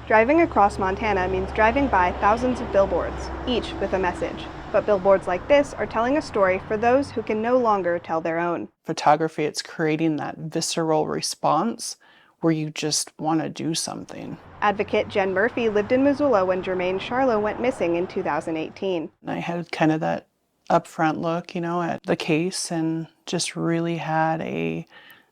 Driving across Montana means driving by thousands of billboards, each with a message. But billboards like this are telling a story for those who can no longer tell their own. Photography, it's creating that visceral response where you just want to do something. Advocate Jen Murphy lived in Missoula when Jermaine Charlo went missing in 2018. I had kind of that upfront look, at the case and just really had a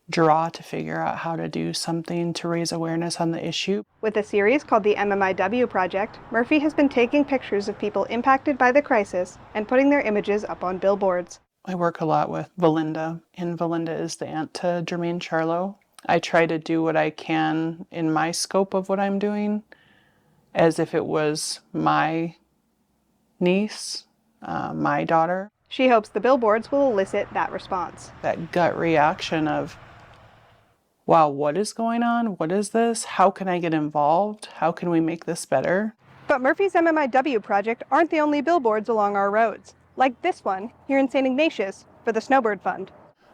draw to figure out how to do something to raise awareness on the issue. With a series called the MMIW Project, Murphy has been taking pictures of people impacted by the crisis and putting their images up on billboards. I work a lot with Valinda, and Valinda is the aunt to Jermaine Charlo. I try to do what I can in my scope of what I'm doing as if it was my niece, my daughter. She hopes the billboards will elicit that response. That gut reaction of, wow, what is going on? What is this? How can I get involved? How can we make this better? But Murphy's MMIW project aren't the only billboards along our roads, like this one here in St. Ignatius for the Snowbird Fund.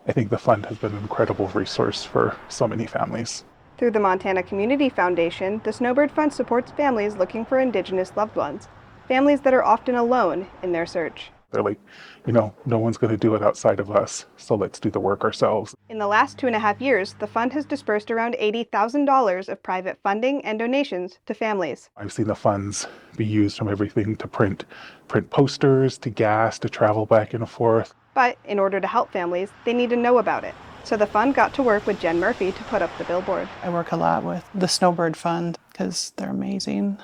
I think the fund has been an incredible resource for so many families. Through the Montana Community Foundation, the Snowbird Fund supports families looking for Indigenous loved ones, families that are often alone in their search. They're like, no one's going to do it outside of us, so let's do the work ourselves. In the last 2.5 years, the fund has dispersed around $80,000 of private funding and donations to families. I've seen the funds be used from everything to print posters, to gas, to travel back and forth. But in order to help families, they need to know about it. So the fund got to work with Jen Murphy to put up the billboard. I work a lot with the Snowbird Fund because they're amazing,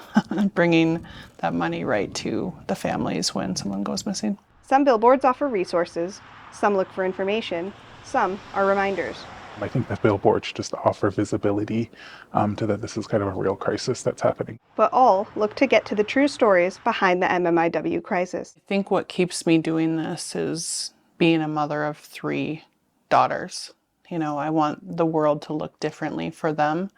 bringing that money right to the families when someone goes missing. Some billboards offer resources, some look for information, some are reminders. I think the billboards just offer visibility to that this is kind of a real crisis that's happening. But all look to get to the true stories behind the MMIW crisis. I think what keeps me doing this is being a mother of 3 daughters. I want the world to look differently for them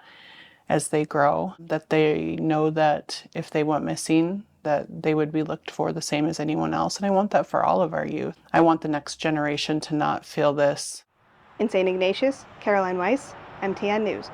as they grow, that they know that if they went missing, that they would be looked for the same as anyone else. And I want that for all of our youth. I want the next generation to not feel this. In St. Ignatius, Caroline Weiss, MTN News.